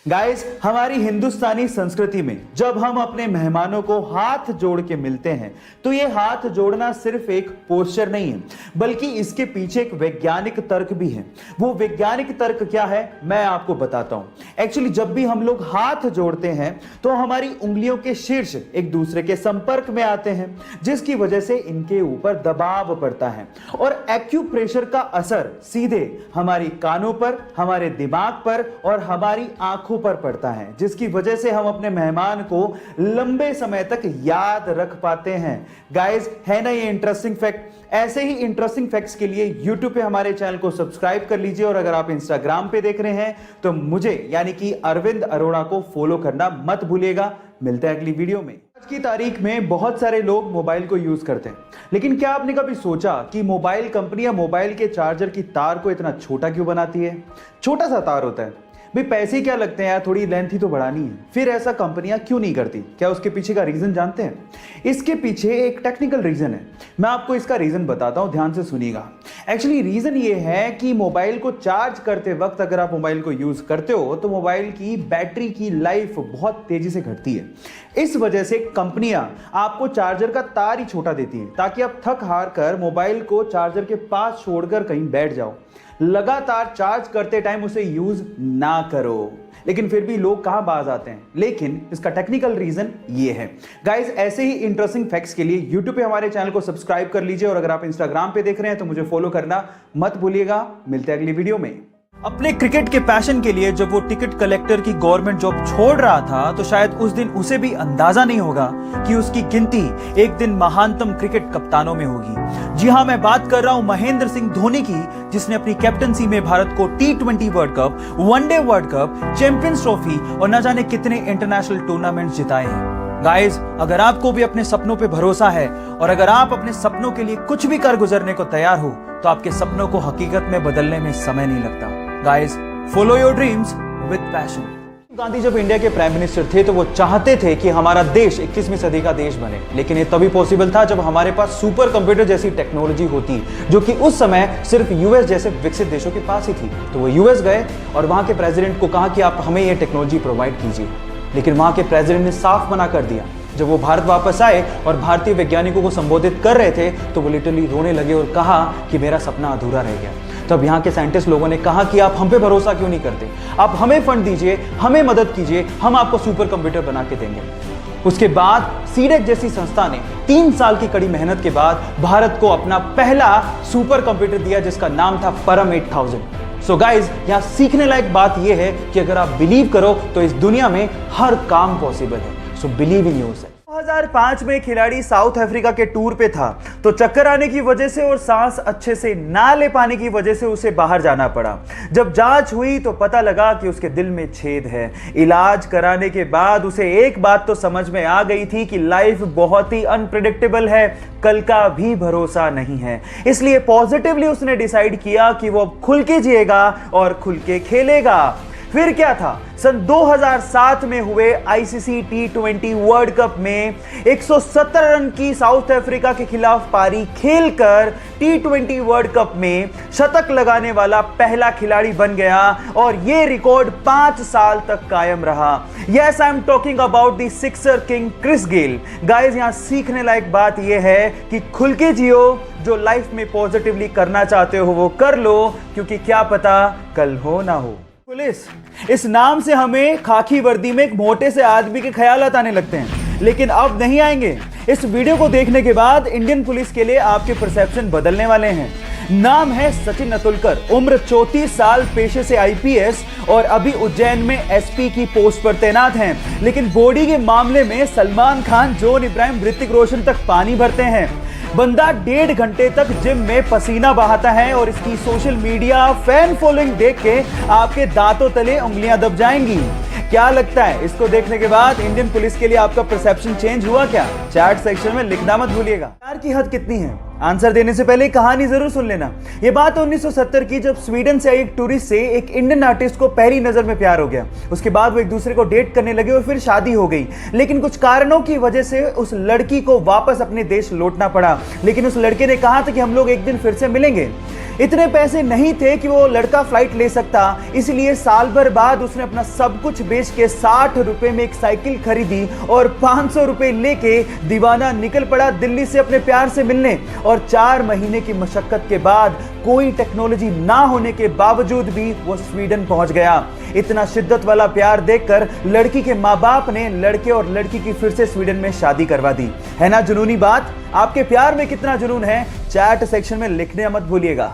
Guys, हमारी हिंदुस्तानी संस्कृति में जब हम अपने मेहमानों को हाथ जोड़ के मिलते हैं तो ये हाथ जोड़ना सिर्फ एक पोस्चर नहीं है, बल्कि इसके पीछे एक वैज्ञानिक तर्क भी है। वो वैज्ञानिक तर्क क्या है मैं आपको बताता हूं। एक्चुअली जब भी हम लोग हाथ जोड़ते हैं तो हमारी उंगलियों के शीर्ष एक दूसरे के संपर्क में आते हैं, जिसकी वजह से इनके ऊपर दबाव पड़ता है और एक्यूप्रेशर का असर सीधे हमारी कानों पर, हमारे दिमाग पर और हमारी आंखों पर पड़ता है, जिसकी वजह से हम अपने मेहमान को लंबे समय तक याद रख पाते हैं। गाइस, है ना ये इंटरेस्टिंग फैक्ट। ऐसे ही इंटरेस्टिंग फैक्ट्स के लिए YouTube पे हमारे चैनल को सब्सक्राइब कर लीजिए और अगर आप Instagram पे देख रहे हैं तो मुझे यानी कि अरविंद अरोड़ा को फॉलो करना मत भूलिएगा। मिलते हैं अगली वीडियो में। आज की तारीख में बहुत सारे लोग मोबाइल को यूज करते हैं, लेकिन क्या आपने कभी सोचा कि मोबाइल कंपनियां मोबाइल के चार्जर की तार को इतना छोटा क्यों बनाती है? छोटा सा तार होता है भाई, पैसे क्या लगते हैं यार, थोड़ी लेंथ ही तो बढ़ानी है। फिर ऐसा कंपनियां क्यों नहीं करती? क्या उसके पीछे का रीजन जानते हैं? इसके पीछे एक टेक्निकल रीजन है। मैं आपको इसका रीजन बताता हूं, ध्यान से सुनिएगा। एक्चुअली रीजन ये है कि मोबाइल को चार्ज करते वक्त अगर आप मोबाइल को यूज करते हो तो मोबाइल की बैटरी की लाइफ बहुत तेजी से घटती है। इस वजह से कंपनियां आपको चार्जर का तार ही छोटा देती है ताकि आप थक हार कर मोबाइल को चार्जर के पास छोड़कर कहीं बैठ जाओ, लगातार चार्ज करते टाइम उसे यूज ना करो। लेकिन फिर भी लोग कहां बाज आते हैं, लेकिन इसका टेक्निकल रीजन ये है। गाइस, ऐसे ही इंटरेस्टिंग फैक्ट्स के लिए YouTube पे हमारे चैनल को सब्सक्राइब कर लीजिए और अगर आप Instagram पे देख रहे हैं तो मुझे फॉलो करना मत भूलिएगा। मिलते हैं अगली वीडियो में। अपने क्रिकेट के पैशन के लिए जब वो टिकट कलेक्टर की गवर्नमेंट जॉब छोड़ रहा था तो शायद उस दिन उसे भी अंदाजा नहीं होगा कि उसकी गिनती एक दिन महानतम क्रिकेट कप्तानों में होगी। जी हां, मैं बात कर रहा हूं महेंद्र सिंह धोनी की, जिसने अपनी कैप्टनसी में भारत को T20 world cup, one day world cup, champions trophy और न जाने कितने इंटरनेशनल टूर्नामेंट जिताए हैं। गाइस, अगर आपको भी अपने सपनों पे भरोसा है और अगर आप अपने सपनों के लिए कुछ भी कर गुजरने को तैयार हो तो आपके सपनों को हकीकत में बदलने में समय नहीं लगता। Guys, follow your dreams with passion. Gandhi जब इंडिया के प्राइम मिनिस्टर थे तो वो चाहते थे कि हमारा देश 21वीं सदी का देश बने, लेकिन ये तभी पॉसिबल था जब हमारे पास सुपर कंप्यूटर जैसी टेक्नोलॉजी होती, जो कि उस समय सिर्फ यूएस जैसे विकसित देशों के पास ही थी। तो वो यूएस गए और वहां के प्रेसिडेंट को कहा कि आप हमें ये टेक्नोलॉजी प्रोवाइड कीजिए, लेकिन वहां के प्रेसिडेंट ने साफ मना कर दिया। जब वो भारत वापस आए और भारतीय वैज्ञानिकों को संबोधित कर रहे थे तो वो लिटरली रोने लगे और कहा कि मेरा सपना अधूरा रह गया। तब यहाँ के साइंटिस्ट लोगों ने कहा कि आप हम पे भरोसा क्यों नहीं करते, आप हमें फंड दीजिए, हमें मदद कीजिए, हम आपको सुपर कंप्यूटर बना के देंगे। उसके बाद सीडेक जैसी संस्था ने 3 साल की कड़ी मेहनत के बाद भारत को अपना पहला सुपर कंप्यूटर दिया, जिसका नाम था परम 8000। सो गाइज, यहाँ सीखने लायक बात यह है कि अगर आप बिलीव करो तो इस दुनिया में हर काम पॉसिबल है। So believe in yourself. 2005 में खिलाड़ी साउथ अफ्रीका के टूर पे था तो चक्कर आने की वजह से और सांस अच्छे से ना ले पाने की वजह से उसे बाहर जाना पड़ा। जब जांच हुई तो पता लगा कि उसके दिल में छेद है। इलाज कराने के बाद उसे एक बात तो समझ में आ गई थी कि लाइफ बहुत ही अनप्रेडिक्टेबल है, कल का भी भरोसा नहीं है। इसलिए पॉजिटिवली उसने डिसाइड किया कि वो खुल के जिएगा और खुल के खेलेगा। फिर क्या था, सन 2007 में हुए ICC T20 वर्ल्ड कप में 117 रन की साउथ अफ्रीका के खिलाफ पारी खेलकर T20 वर्ल्ड कप में शतक लगाने वाला पहला खिलाड़ी बन गया और यह रिकॉर्ड 5 साल तक कायम रहा। Yes, I am talking about the sixer king Chris Gayle. Guys, यहां सीखने लायक बात यह है कि खुल के जियो, जो लाइफ में पॉजिटिवली करना चाहते हो वो कर लो, क्योंकि क्या पता कल हो ना हो। पुलिस, इस नाम से हमें खाकी वर्दी में एक मोटे से आदमी के ख्यालात आने लगते हैं, लेकिन अब नहीं आएंगे। इस वीडियो को देखने के बाद इंडियन पुलिस के लिए आपके परसेप्शन बदलने वाले हैं। नाम है सचिन अतुलकर, उम्र 34 साल, पेशे से IPS और अभी उज्जैन में SP की पोस्ट पर तैनात हैं। लेकिन बॉडी के मामले में सलमान खान, जॉन इब्राहिम, ऋतिक रोशन तक पानी भरते हैं। बंदा 1.5 घंटे तक जिम में पसीना बहाता है और इसकी सोशल मीडिया फैन फॉलोइंग देख के आपके दांतों तले उंगलियां दब जाएंगी। क्या लगता है, इसको देखने के बाद इंडियन पुलिस के लिए आपका परसेप्शन चेंज हुआ क्या? चैट सेक्शन में लिखना मत भूलिएगा। प्यार की हद कितनी है? आंसर देने से पहले कहानी जरूर सुन लेना। यह बात 1970 की, जब स्वीडन से एक टूरिस्ट से एक इंडियन आर्टिस्ट को पहली नजर में प्यार हो गया। उसके बाद वो एक दूसरे को डेट करने लगे और फिर शादी हो गई। लेकिन कुछ कारणों की वजह से उस लड़की को वापस अपने देश लौटना पड़ा। लेकिन उस लड़के ने कहा था कि हम लोग एक दिन फिर से मिलेंगे। इतने पैसे नहीं थे कि वो लड़का फ्लाइट ले सकता, इसलिए साल भर बाद उसने अपना सब कुछ बेच के 60 रुपए में एक साइकिल खरीदी और 500 रुपए लेके दीवाना निकल पड़ा दिल्ली से अपने प्यार से मिलने। और 4 महीने की मशक्कत के बाद कोई टेक्नोलॉजी ना होने के बावजूद भी वो स्वीडन पहुंच गया। इतना शिद्दत वाला प्यार देखकर लड़की के माँ बाप ने लड़के और लड़की की फिर से स्वीडन में शादी करवा दी। है ना जुनूनी बात? आपके प्यार में कितना जुनून है, चैट सेक्शन में लिखने मत भूलिएगा।